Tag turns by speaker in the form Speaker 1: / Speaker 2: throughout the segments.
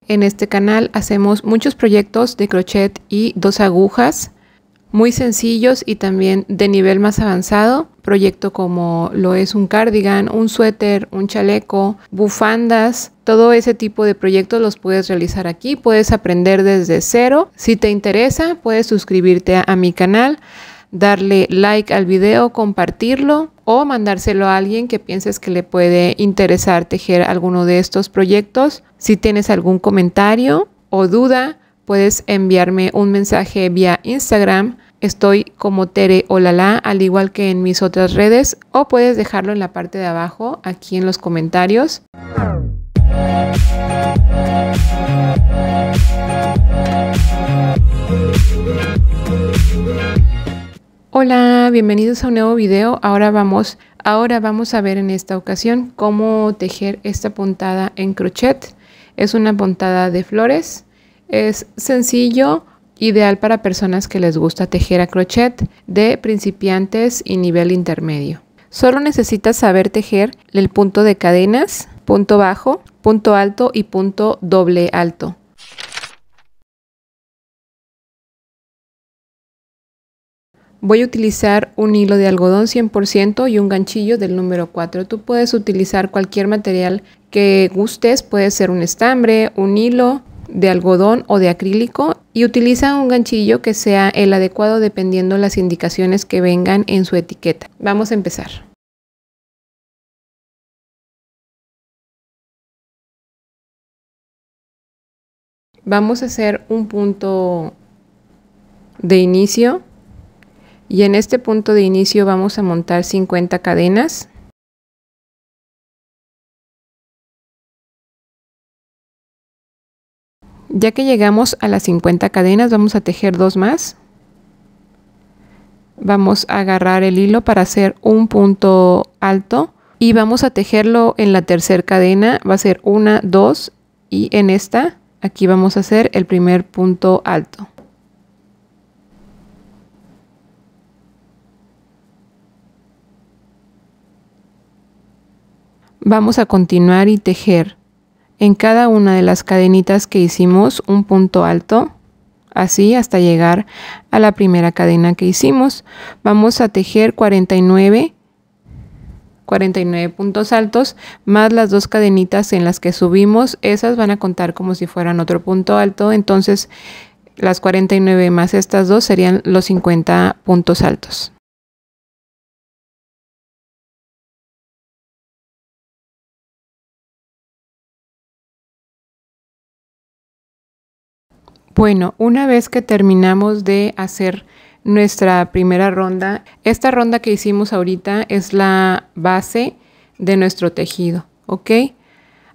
Speaker 1: En este canal hacemos muchos proyectos de crochet y 2 agujas, muy sencillos y también de nivel más avanzado. Proyecto como lo es un cardigan, un suéter, un chaleco, bufandas, todo ese tipo de proyectos los puedes realizar aquí. Puedes aprender desde cero. Si te interesa, puedes suscribirte a mi canal, darle like al video, compartirlo o mandárselo a alguien que pienses que le puede interesar tejer alguno de estos proyectos. Si tienes algún comentario o duda, puedes enviarme un mensaje vía Instagram. Estoy como Tere Olala, al igual que en mis otras redes, o puedes dejarlo en la parte de abajo, aquí en los comentarios. Hola, bienvenidos a un nuevo video. Ahora vamos a ver en esta ocasión cómo tejer esta puntada en crochet. Es una puntada de flores. Es sencillo, ideal para personas que les gusta tejer a crochet, de principiantes y nivel intermedio. Solo necesitas saber tejer el punto de cadenas, punto bajo, punto alto y punto doble alto. Voy a utilizar un hilo de algodón 100% y un ganchillo del número 4. Tú puedes utilizar cualquier material que gustes, puede ser un estambre, un hilo de algodón o de acrílico, y utiliza un ganchillo que sea el adecuado dependiendo las indicaciones que vengan en su etiqueta. Vamos a empezar. Vamos a hacer un punto de inicio. Y en este punto de inicio vamos a montar 50 cadenas. Ya que llegamos a las 50 cadenas, vamos a tejer 2 más. Vamos a agarrar el hilo para hacer un punto alto y vamos a tejerlo en la tercera cadena. Va a ser 1, 2 y en esta, aquí vamos a hacer el primer punto alto. Vamos a continuar y tejer en cada una de las cadenitas que hicimos un punto alto, así hasta llegar a la primera cadena que hicimos. Vamos a tejer 49 puntos altos más las 2 cadenitas en las que subimos. Esas van a contar como si fueran otro punto alto, entonces las 49 más estas 2 serían los 50 puntos altos. Bueno, una vez que terminamos de hacer nuestra primera ronda, esta ronda que hicimos ahorita es la base de nuestro tejido, ¿ok?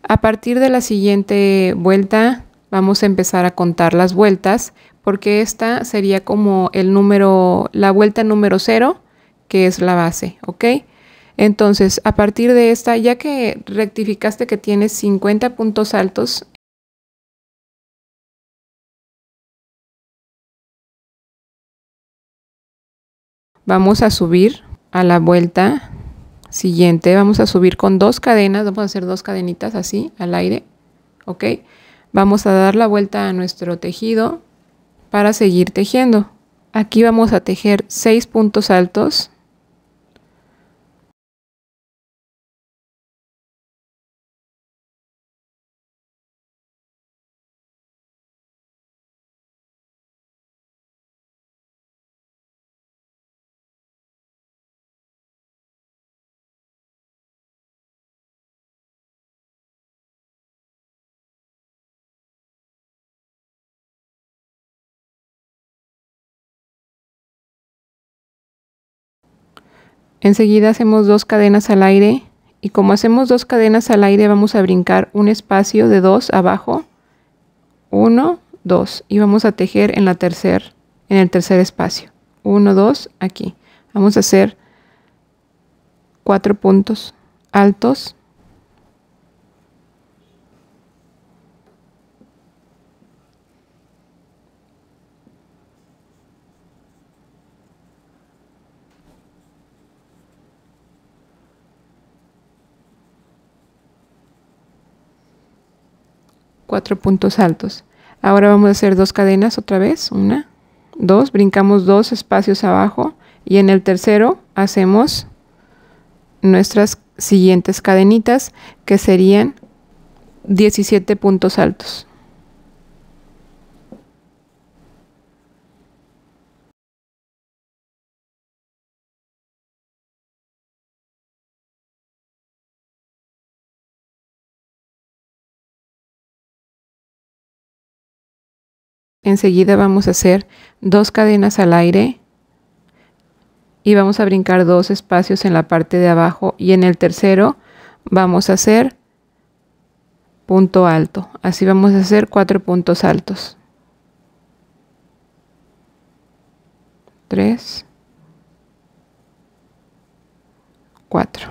Speaker 1: A partir de la siguiente vuelta vamos a empezar a contar las vueltas, porque esta sería como la vuelta número 0, que es la base, ¿ok? Entonces, a partir de esta, ya que rectificaste que tienes 50 puntos altos, vamos a subir a la vuelta siguiente. Vamos a subir con 2 cadenas, vamos a hacer 2 cadenitas así al aire, ¿ok? Vamos a dar la vuelta a nuestro tejido para seguir tejiendo. Aquí vamos a tejer 6 puntos altos. Enseguida hacemos 2 cadenas al aire, y como hacemos 2 cadenas al aire vamos a brincar un espacio de 2 abajo, 1, 2, y vamos a tejer en el tercer espacio, 1, 2, aquí. Vamos a hacer 4 puntos altos. 4 puntos altos. Ahora vamos a hacer 2 cadenas otra vez, 1, 2, brincamos 2 espacios abajo y en el tercero hacemos nuestras siguientes cadenitas, que serían 17 puntos altos. Enseguida vamos a hacer 2 cadenas al aire y vamos a brincar 2 espacios en la parte de abajo y en el tercero vamos a hacer punto alto. Así vamos a hacer 4 puntos altos. 3, 4.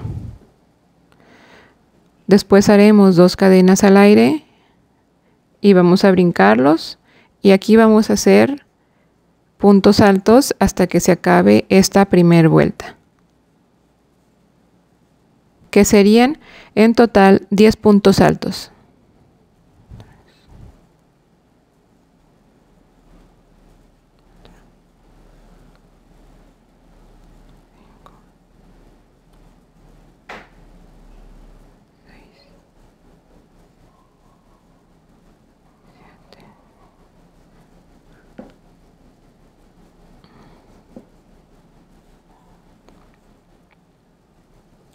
Speaker 1: Después haremos 2 cadenas al aire y vamos a brincarlos. Y aquí vamos a hacer puntos altos hasta que se acabe esta primera vuelta, que serían en total 10 puntos altos.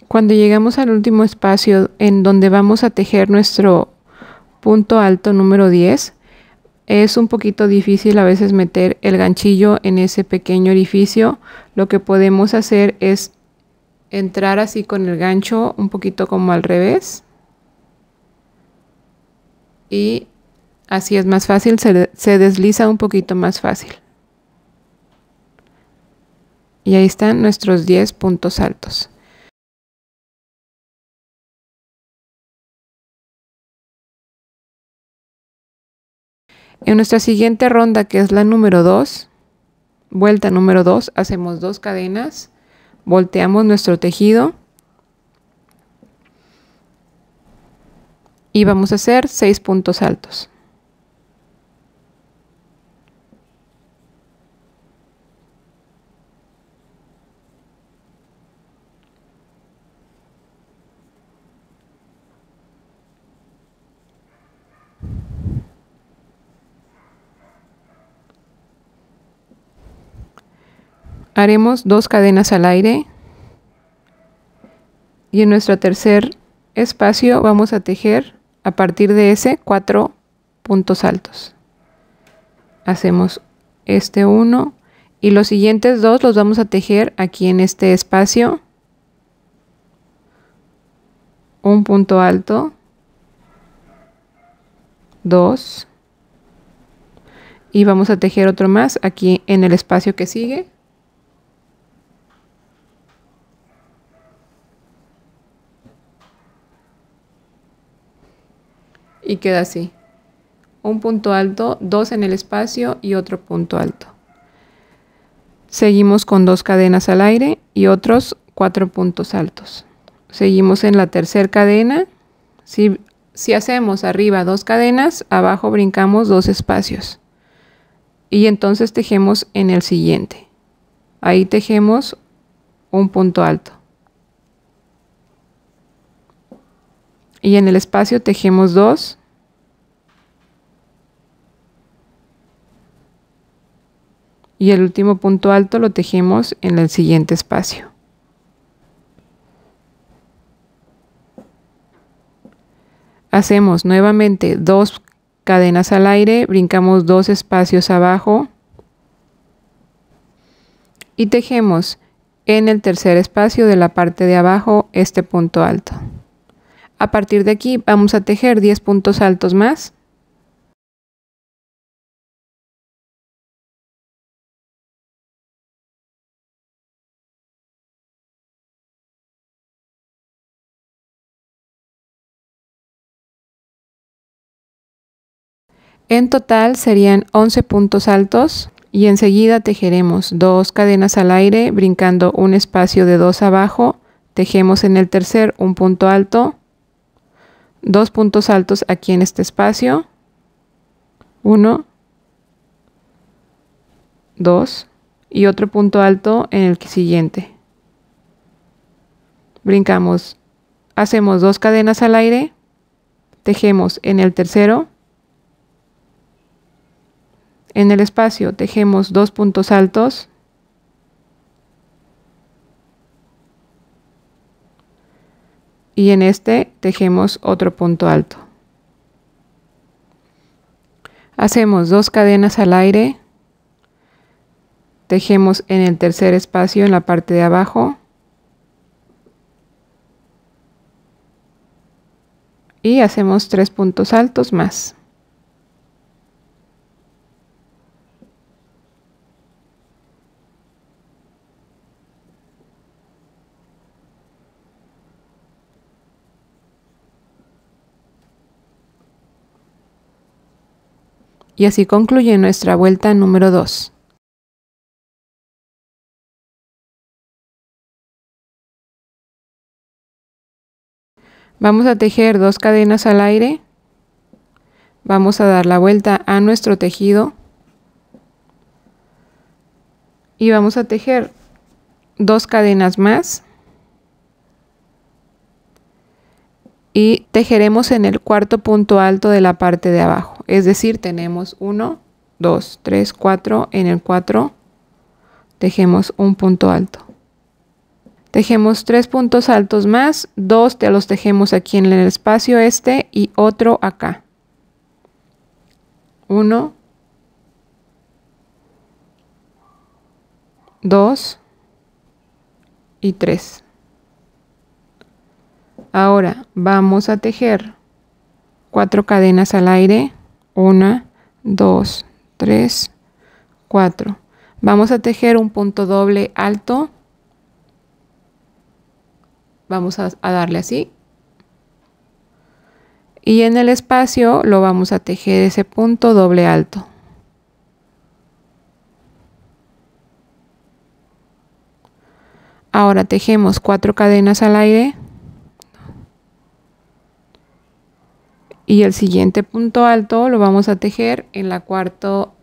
Speaker 1: Cuando llegamos al último espacio en donde vamos a tejer nuestro punto alto número 10, es un poquito difícil a veces meter el ganchillo en ese pequeño orificio. Lo que podemos hacer es entrar así con el gancho un poquito como al revés. Y así es más fácil, se desliza un poquito más fácil. Y ahí están nuestros 10 puntos altos. En nuestra siguiente ronda, que es la número 2, vuelta número 2, hacemos 2 cadenas, volteamos nuestro tejido y vamos a hacer 6 puntos altos. Haremos 2 cadenas al aire y en nuestro tercer espacio vamos a tejer a partir de ese 4 puntos altos. Hacemos este 1 y los siguientes 2 los vamos a tejer aquí en este espacio. Un punto alto, 2 y vamos a tejer otro más aquí en el espacio que sigue. Y queda así, un punto alto, 2 en el espacio y otro punto alto. Seguimos con 2 cadenas al aire y otros 4 puntos altos. Seguimos en la tercera cadena. Si hacemos arriba 2 cadenas, abajo brincamos 2 espacios. Y entonces tejemos en el siguiente. Ahí tejemos un punto alto. Y en el espacio tejemos 2 y el último punto alto lo tejemos en el siguiente espacio. Hacemos nuevamente 2 cadenas al aire, brincamos 2 espacios abajo y tejemos en el tercer espacio de la parte de abajo este punto alto. A partir de aquí vamos a tejer 10 puntos altos más. En total serían 11 puntos altos y enseguida tejeremos 2 cadenas al aire, brincando un espacio de 2 abajo, tejemos en el tercer un punto alto, 2 puntos altos aquí en este espacio 1, 2 y otro punto alto en el siguiente. Brincamos, hacemos 2 cadenas al aire, tejemos en el tercero, en el espacio tejemos 2 puntos altos, y en este tejemos otro punto alto. Hacemos 2 cadenas al aire, tejemos en el tercer espacio en la parte de abajo y hacemos 3 puntos altos más. Y así concluye nuestra vuelta número 2. Vamos a tejer 2 cadenas al aire, vamos a dar la vuelta a nuestro tejido y vamos a tejer 2 cadenas más y tejeremos en el cuarto punto alto de la parte de abajo, es decir, tenemos 1, 2, 3, 4, en el 4 tejemos un punto alto. Tejemos 3 puntos altos más, 2 te los tejemos aquí en el espacio este y otro acá. 1, 2 y 3. Ahora vamos a tejer 4 cadenas al aire, 1, 2, 3, 4. Vamos a tejer un punto doble alto. Vamos a darle así. Y en el espacio lo vamos a tejer ese punto doble alto. Ahora tejemos 4 cadenas al aire. Y el siguiente punto alto lo vamos a tejer en el cuarto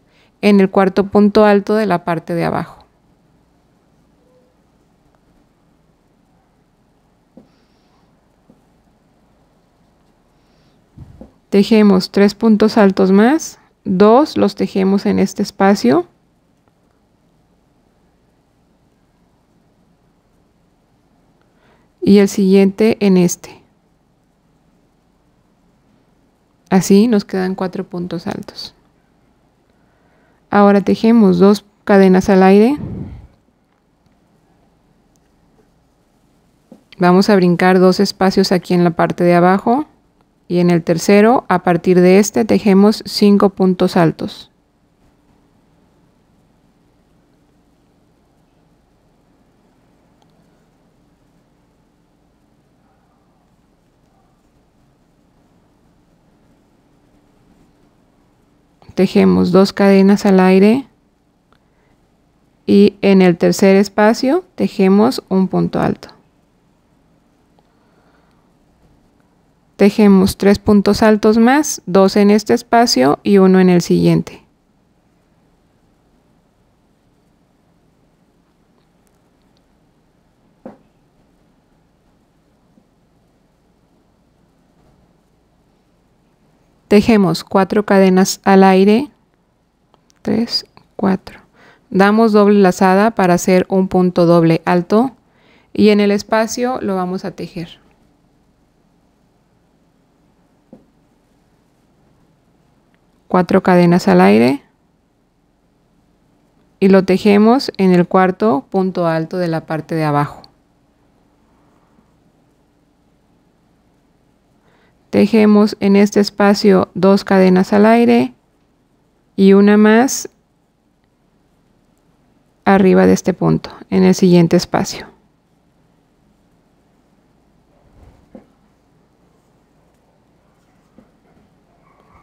Speaker 1: punto alto de la parte de abajo. Tejemos 3 puntos altos más, 2 los tejemos en este espacio. Y el siguiente en este. Así nos quedan 4 puntos altos. Ahora tejemos 2 cadenas al aire. Vamos a brincar 2 espacios aquí en la parte de abajo. Y en el tercero, a partir de este, tejemos 5 puntos altos. Tejemos 2 cadenas al aire. Y en el tercer espacio, tejemos un punto alto. Tejemos 3 puntos altos más, 2 en este espacio y 1 en el siguiente. Tejemos 4 cadenas al aire, 3, 4. Damos doble lazada para hacer un punto doble alto y en el espacio lo vamos a tejer. Cuatro cadenas al aire y lo tejemos en el cuarto punto alto de la parte de abajo. Tejemos en este espacio 2 cadenas al aire y una más arriba de este punto en el siguiente espacio.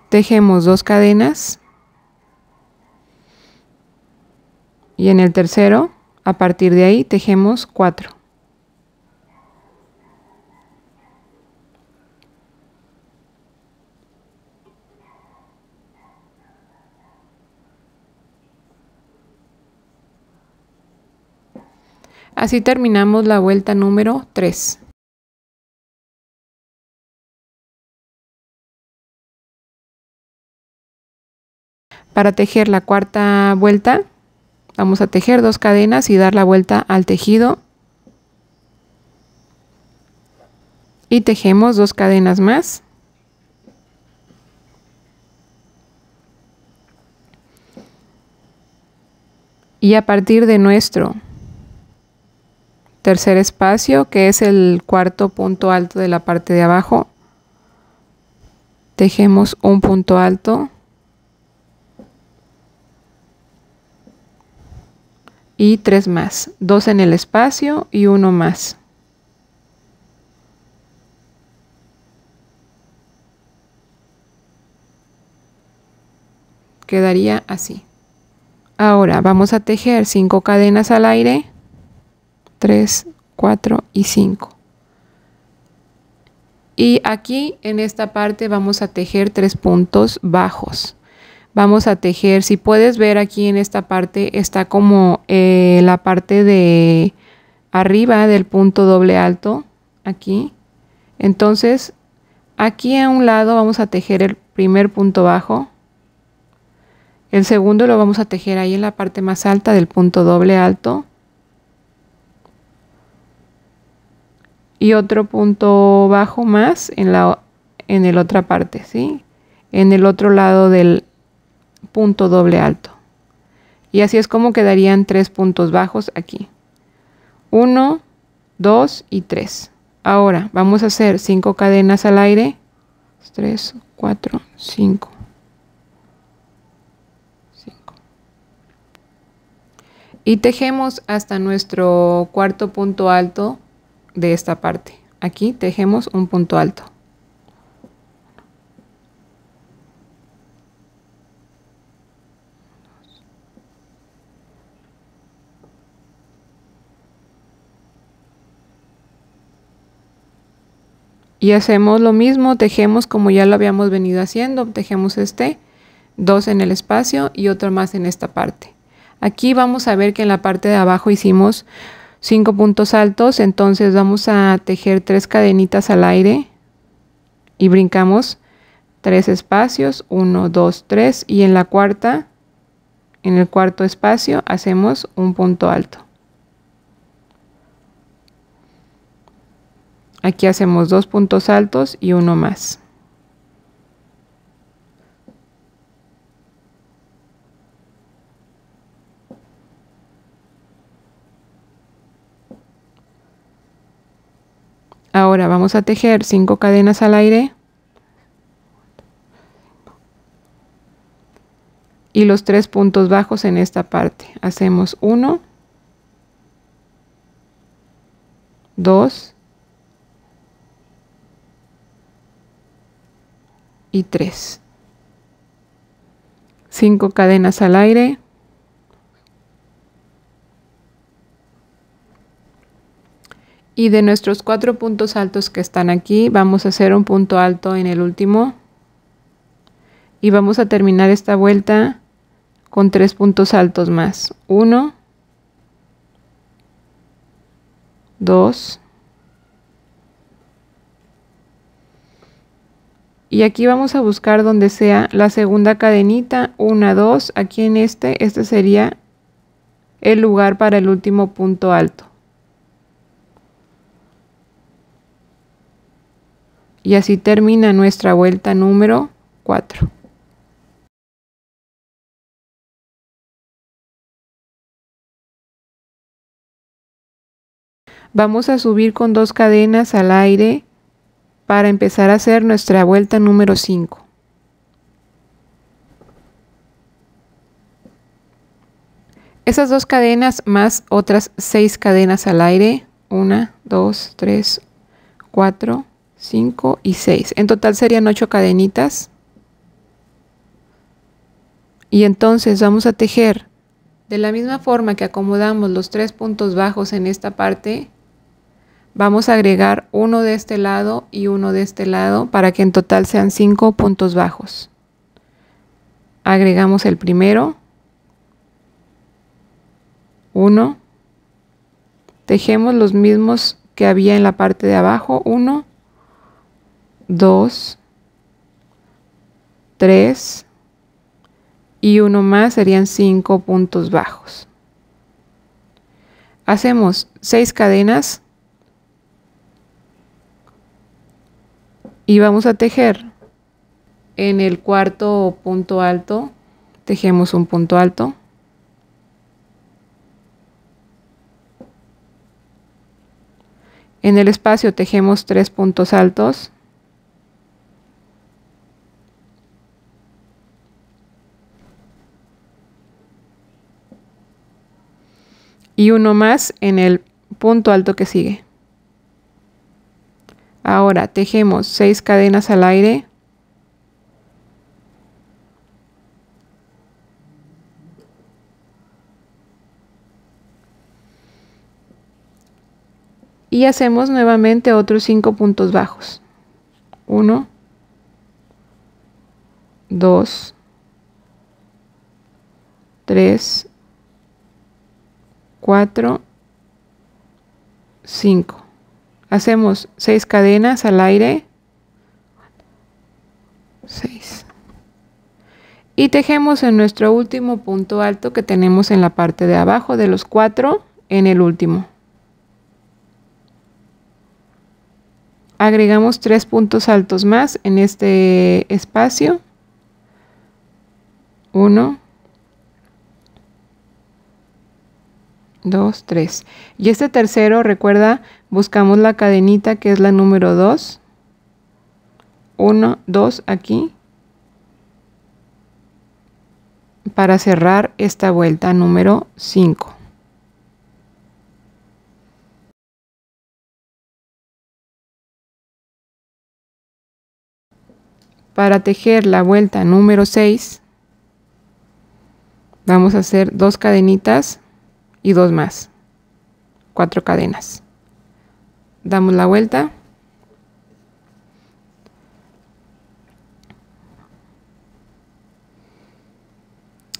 Speaker 1: Tejemos 2 cadenas y en el tercero, a partir de ahí, tejemos 4. Así terminamos la vuelta número 3. Para tejer la cuarta vuelta, vamos a tejer 2 cadenas y dar la vuelta al tejido. Y tejemos 2 cadenas más. Y a partir de nuestro tercer espacio, que es el cuarto punto alto de la parte de abajo, tejemos un punto alto y 3 más, 2 en el espacio y 1 más. Quedaría así. Ahora vamos a tejer 5 cadenas al aire, 3, 4 y 5. Y aquí en esta parte vamos a tejer 3 puntos bajos. Vamos a tejer, si puedes ver aquí en esta parte, está como la parte de arriba del punto doble alto, aquí. Entonces, aquí a un lado vamos a tejer el primer punto bajo. El segundo lo vamos a tejer ahí en la parte más alta del punto doble alto. Y otro punto bajo más en la otra parte, ¿sí? En el otro lado del punto doble alto. Y así es como quedarían 3 puntos bajos aquí. 1, 2 y 3. Ahora vamos a hacer 5 cadenas al aire. 3, 4, 5. Y tejemos hasta nuestro cuarto punto alto de esta parte. Aquí tejemos un punto alto. Y hacemos lo mismo, tejemos como ya lo habíamos venido haciendo, tejemos 2 en el espacio y otro más en esta parte. Aquí vamos a ver que en la parte de abajo hicimos 5 puntos altos, entonces vamos a tejer 3 cadenitas al aire y brincamos 3 espacios, 1, 2, 3 y en la cuarta, en el cuarto espacio hacemos un punto alto. Aquí hacemos 2 puntos altos y 1 más. Ahora vamos a tejer 5 cadenas al aire y los 3 puntos bajos en esta parte. Hacemos 1, 2 y 3. 5 cadenas al aire. Y de nuestros 4 puntos altos que están aquí, vamos a hacer un punto alto en el último. Y vamos a terminar esta vuelta con 3 puntos altos más. 1, 2. Y aquí vamos a buscar donde sea la segunda cadenita, 1, 2. Aquí en este sería el lugar para el último punto alto. Y así termina nuestra vuelta número 4. Vamos a subir con 2 cadenas al aire para empezar a hacer nuestra vuelta número 5. Esas 2 cadenas más otras 6 cadenas al aire. 1, 2, 3, 4, 5 y 6. En total serían 8 cadenitas. Y entonces vamos a tejer de la misma forma que acomodamos los 3 puntos bajos en esta parte. Vamos a agregar uno de este lado y uno de este lado para que en total sean 5 puntos bajos. Agregamos el primero. 1, Tejemos los mismos que había en la parte de abajo. 1, 2, 3 y uno más, serían 5 puntos bajos. Hacemos 6 cadenas y vamos a tejer en el cuarto punto alto. Tejemos un punto alto. En el espacio tejemos 3 puntos altos. Y uno más en el punto alto que sigue. Ahora tejemos 6 cadenas al aire. Y hacemos nuevamente otros 5 puntos bajos. 1, 2, 3, 4, 5. Hacemos 6 cadenas al aire. 6. Y tejemos en nuestro último punto alto que tenemos en la parte de abajo de los 4, en el último. Agregamos 3 puntos altos más en este espacio. 1, 2, 3. Y este tercero, recuerda, buscamos la cadenita que es la número 2. 1, 2 aquí. Para cerrar esta vuelta número 5. Para tejer la vuelta número 6, vamos a hacer 2 cadenitas y 2 más. 4 cadenas. Damos la vuelta.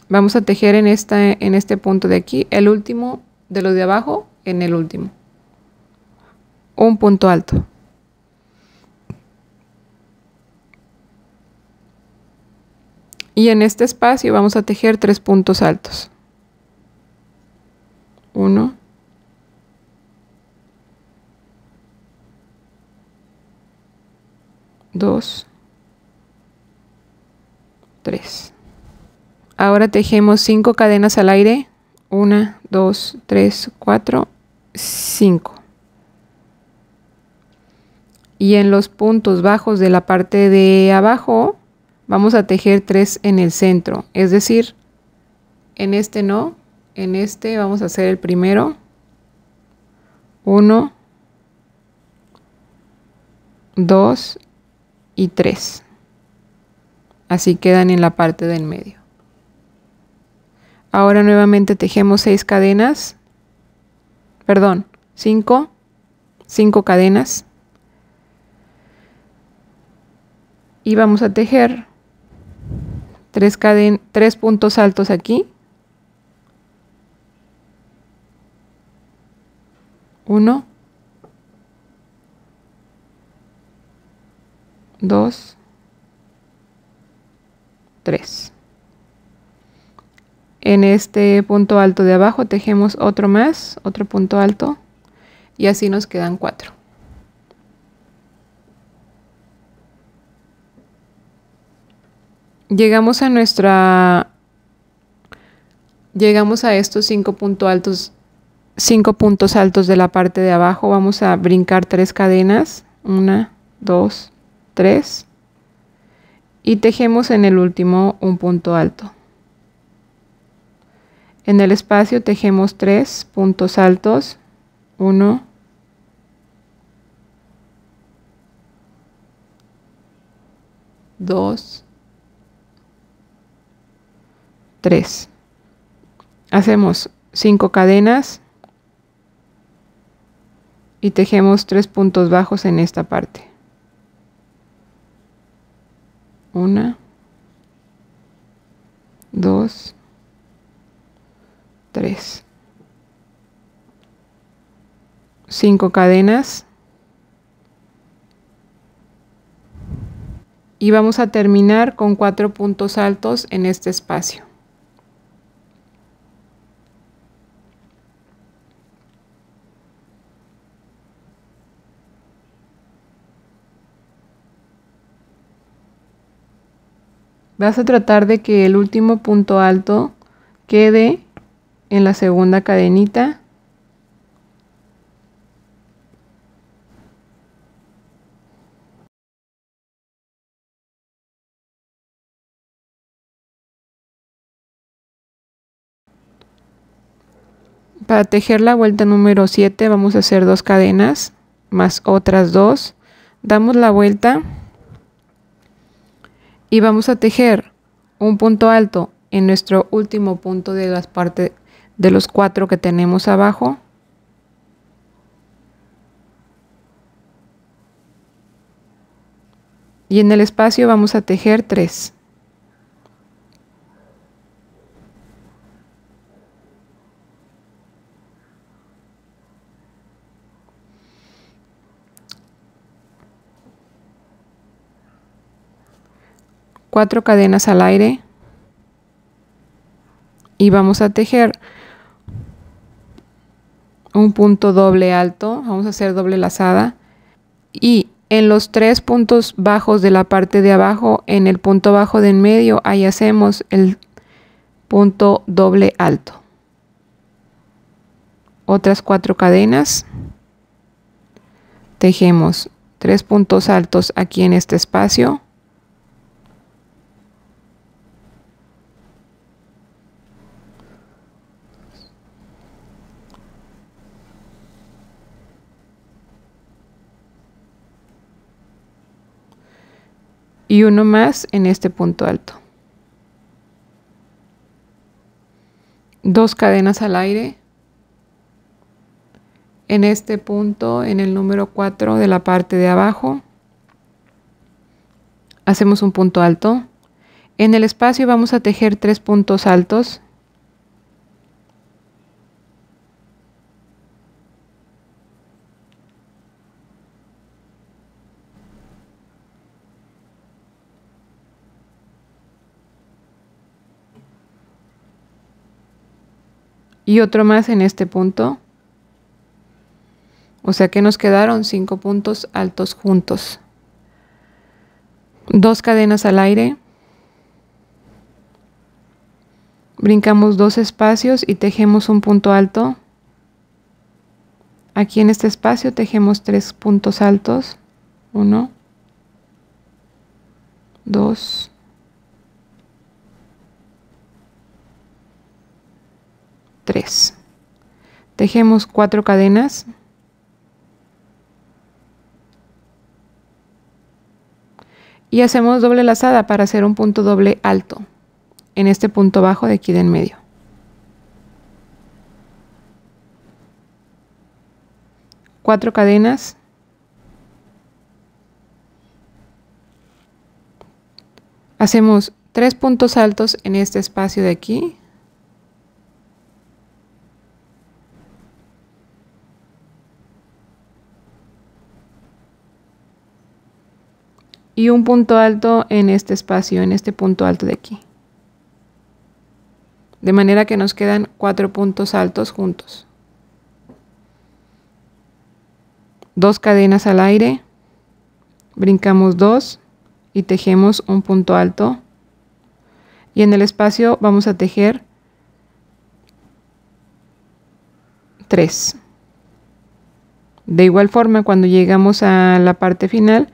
Speaker 1: Vamos a tejer en este punto de aquí, el último de los de abajo, en el último. Un punto alto. Y en este espacio vamos a tejer 3 puntos altos. 1, 2, 3. Ahora tejemos 5 cadenas al aire. 1, 2, 3, 4, 5. Y en los puntos bajos de la parte de abajo vamos a tejer 3 en el centro. Es decir, en este no, en este vamos a hacer el primero. 1, 2 y 3. Así quedan en la parte del medio. Ahora nuevamente tejemos 6 cadenas. Perdón, 5 cadenas. Y vamos a tejer 3 puntos altos aquí. 1, 2, 3. En este punto alto de abajo tejemos otro más, otro punto alto, y así nos quedan 4. Llegamos a estos 5 puntos altos de la parte de abajo. Vamos a brincar 3 cadenas, 1, 2, 3, y tejemos en el último un punto alto. En el espacio tejemos 3 puntos altos, 1, 2, 3. Hacemos 5 cadenas y tejemos 3 puntos bajos en esta parte. 1, 2, 3. 5 cadenas y vamos a terminar con 4 puntos altos en este espacio. Vas a tratar de que el último punto alto quede en la segunda cadenita . Para tejer la vuelta número 7 vamos a hacer 2 cadenas más otras 2. Damos la vuelta y vamos a tejer un punto alto en nuestro último punto de las partes de los 4 que tenemos abajo. Y en el espacio vamos a tejer 3. Cuatro cadenas al aire y vamos a tejer un punto doble alto. Vamos a hacer doble lazada y en los 3 puntos bajos de la parte de abajo, en el punto bajo de en medio, ahí hacemos el punto doble alto. Otras 4 cadenas, tejemos 3 puntos altos aquí en este espacio. Y uno más en este punto alto. 2 cadenas al aire. En este punto, en el número 4 de la parte de abajo, hacemos un punto alto. En el espacio vamos a tejer 3 puntos altos. Y otro más en este punto. O sea que nos quedaron 5 puntos altos juntos. 2 cadenas al aire. Brincamos 2 espacios y tejemos un punto alto. Aquí en este espacio tejemos 3 puntos altos. 1, 2, 3. Tejemos 4 cadenas. Y hacemos doble lazada para hacer un punto doble alto en este punto bajo de aquí de en medio. Cuatro cadenas. Hacemos 3 puntos altos en este espacio de aquí. Y un punto alto en este espacio, en este punto alto de aquí. De manera que nos quedan 4 puntos altos juntos. 2 cadenas al aire. Brincamos 2 y tejemos un punto alto. Y en el espacio vamos a tejer 3. De igual forma, cuando llegamos a la parte final,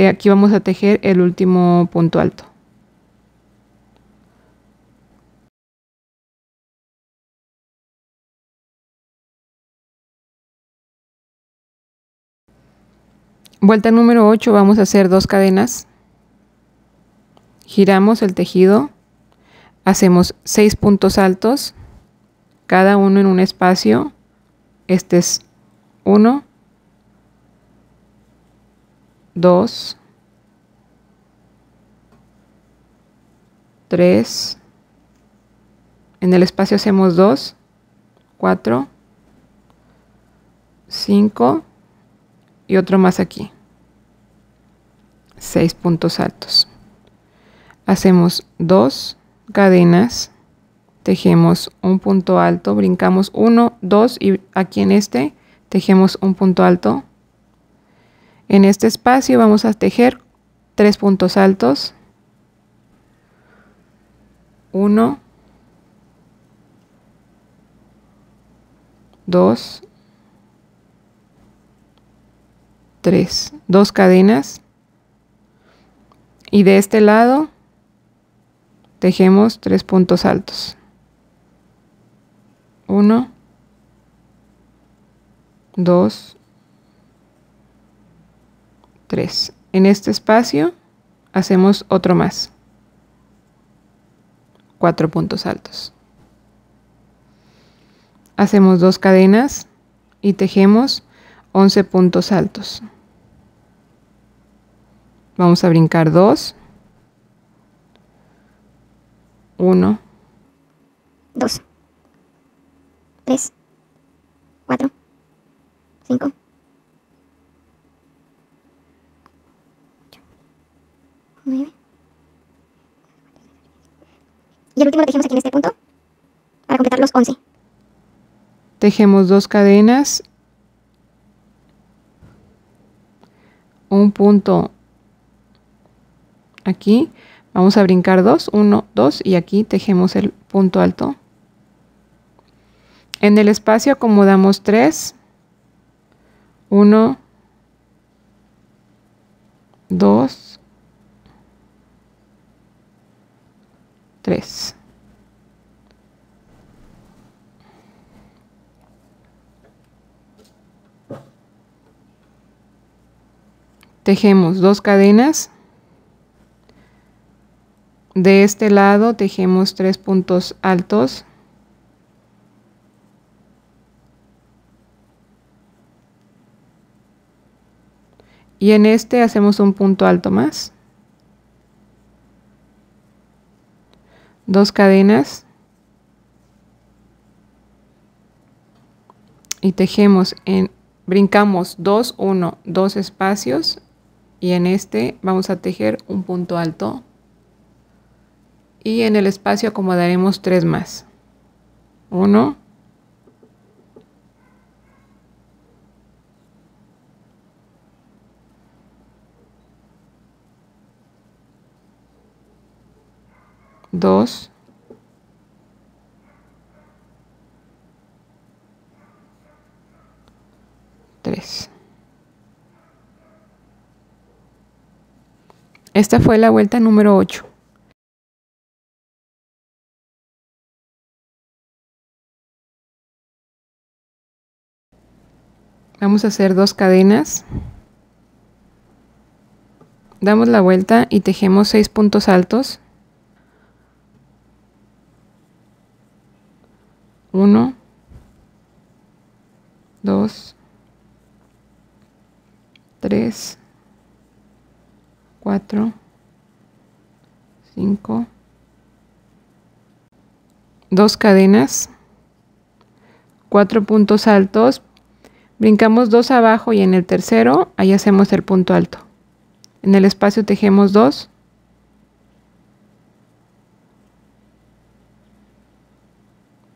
Speaker 1: aquí vamos a tejer el último punto alto. Vuelta número 8, vamos a hacer 2 cadenas. Giramos el tejido. Hacemos 6 puntos altos, cada uno en un espacio. Este es 1, 2, 3, en el espacio hacemos 2, 4, 5 y otro más aquí. 6 puntos altos. Hacemos 2 cadenas, tejemos un punto alto, brincamos 1, 2 y aquí en este tejemos un punto alto. En este espacio vamos a tejer 3 puntos altos. 1, 2, 3, 2 cadenas, y de este lado tejemos 3 puntos altos. 1, 2, 3. En este espacio hacemos otro más. 4 puntos altos. Hacemos 2 cadenas y tejemos 11 puntos altos. Vamos a brincar 2, 1,
Speaker 2: 2, 3, 4, 5, 9. Y el último lo tejemos aquí en este punto para completar los 11.
Speaker 1: Tejemos 2 cadenas, un punto aquí, vamos a brincar 2, 1, 2 y aquí tejemos el punto alto. En el espacio acomodamos 3, 1, 2, 3. Tejemos 2 cadenas. De este lado tejemos 3 puntos altos. Y en este hacemos un punto alto más. 2 cadenas. Y tejemos brincamos 2, 1, 2 espacios. Y en este vamos a tejer un punto alto. Y en el espacio acomodaremos 3 más. 1, 2, 3. Esta fue la vuelta número 8. Vamos a hacer 2 cadenas. Damos la vuelta y tejemos 6 puntos altos. 1, 2, 3, 4, 5, 2 cadenas, 4 puntos altos, brincamos 2 abajo y en el tercero ahí hacemos el punto alto. En el espacio tejemos 2,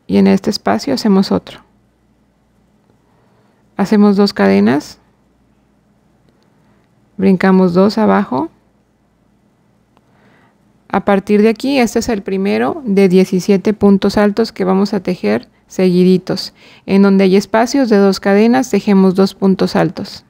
Speaker 1: y en este espacio hacemos otro. Hacemos 2 cadenas, brincamos 2 abajo. A partir de aquí, este es el primero de 17 puntos altos que vamos a tejer seguiditos. En donde hay espacios de 2 cadenas, tejemos 2 puntos altos.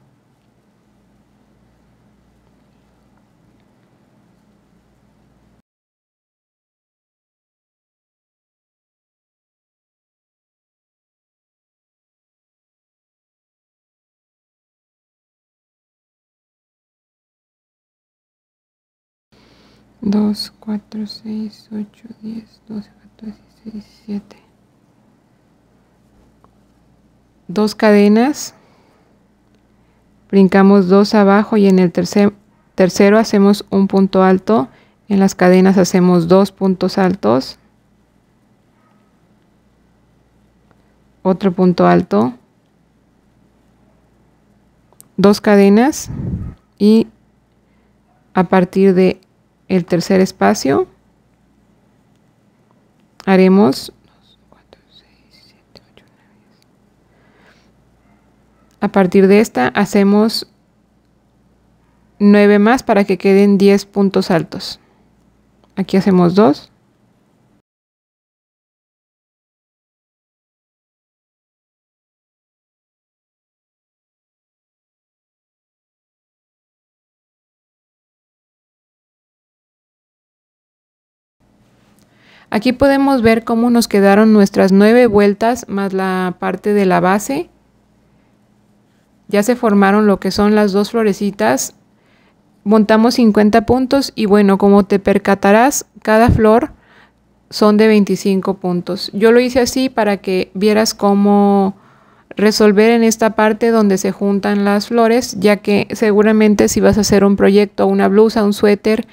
Speaker 1: Dos, 4, 6, 8, 10, 12, 14, 16, 17. 2 cadenas, brincamos 2 abajo y en el tercero hacemos un punto alto. En las cadenas hacemos 2 puntos altos, otro punto alto, 2 cadenas y a partir de el tercer espacio haremos 4, 6, 7, 8, 9, 10. A partir de esta hacemos 9 más para que queden 10 puntos altos. Aquí hacemos 2. Aquí podemos ver cómo nos quedaron nuestras 9 vueltas más la parte de la base. Ya se formaron lo que son las 2 florecitas. Montamos 50 puntos y bueno, como te percatarás, cada flor son de 25 puntos. Yo lo hice así para que vieras cómo resolver en esta parte donde se juntan las flores, ya que seguramente si vas a hacer un proyecto, una blusa, un suéter,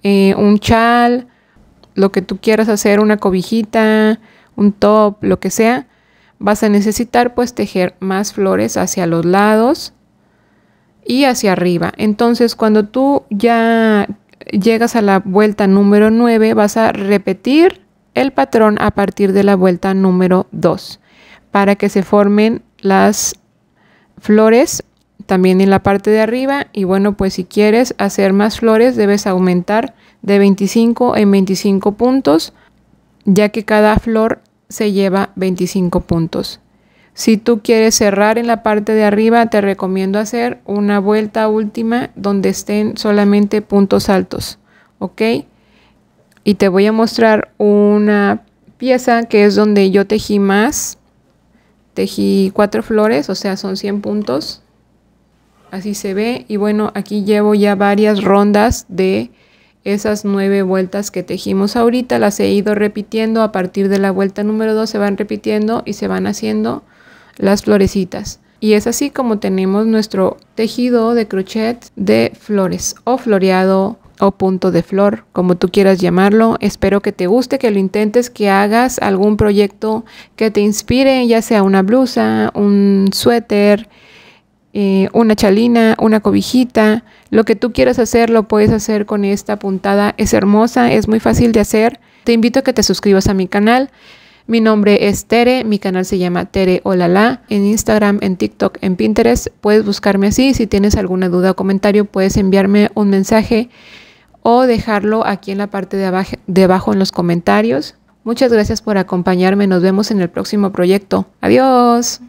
Speaker 1: un chal, lo que tú quieras hacer, una cobijita, un top, lo que sea, vas a necesitar pues tejer más flores hacia los lados y hacia arriba. Entonces cuando tú ya llegas a la vuelta número 9 vas a repetir el patrón a partir de la vuelta número 2 para que se formen las flores también en la parte de arriba. Y bueno, pues si quieres hacer más flores debes aumentar de 25 en 25 puntos, ya que cada flor se lleva 25 puntos. Si tú quieres cerrar en la parte de arriba, te recomiendo hacer una vuelta última donde estén solamente puntos altos, ¿ok? Y te voy a mostrar una pieza que es donde yo tejí más. Tejí 4 flores, o sea, son 100 puntos. Así se ve. Y bueno, aquí llevo ya varias rondas de esas 9 vueltas que tejimos ahorita. Las he ido repitiendo. A partir de la vuelta número 2 se van repitiendo y se van haciendo las florecitas. Y es así como tenemos nuestro tejido de crochet de flores o floreado o punto de flor, como tú quieras llamarlo. Espero que te guste, que lo intentes, que hagas algún proyecto que te inspire, ya sea una blusa, un suéter, una chalina, una cobijita, lo que tú quieras hacer lo puedes hacer con esta puntada. Es hermosa, es muy fácil de hacer. Te invito a que te suscribas a mi canal. Mi nombre es Tere, mi canal se llama Tere Olala, en Instagram, en TikTok, en Pinterest. Puedes buscarme así. Si tienes alguna duda o comentario puedes enviarme un mensaje o dejarlo aquí en la parte de abajo en los comentarios. Muchas gracias por acompañarme. Nos vemos en el próximo proyecto. Adiós.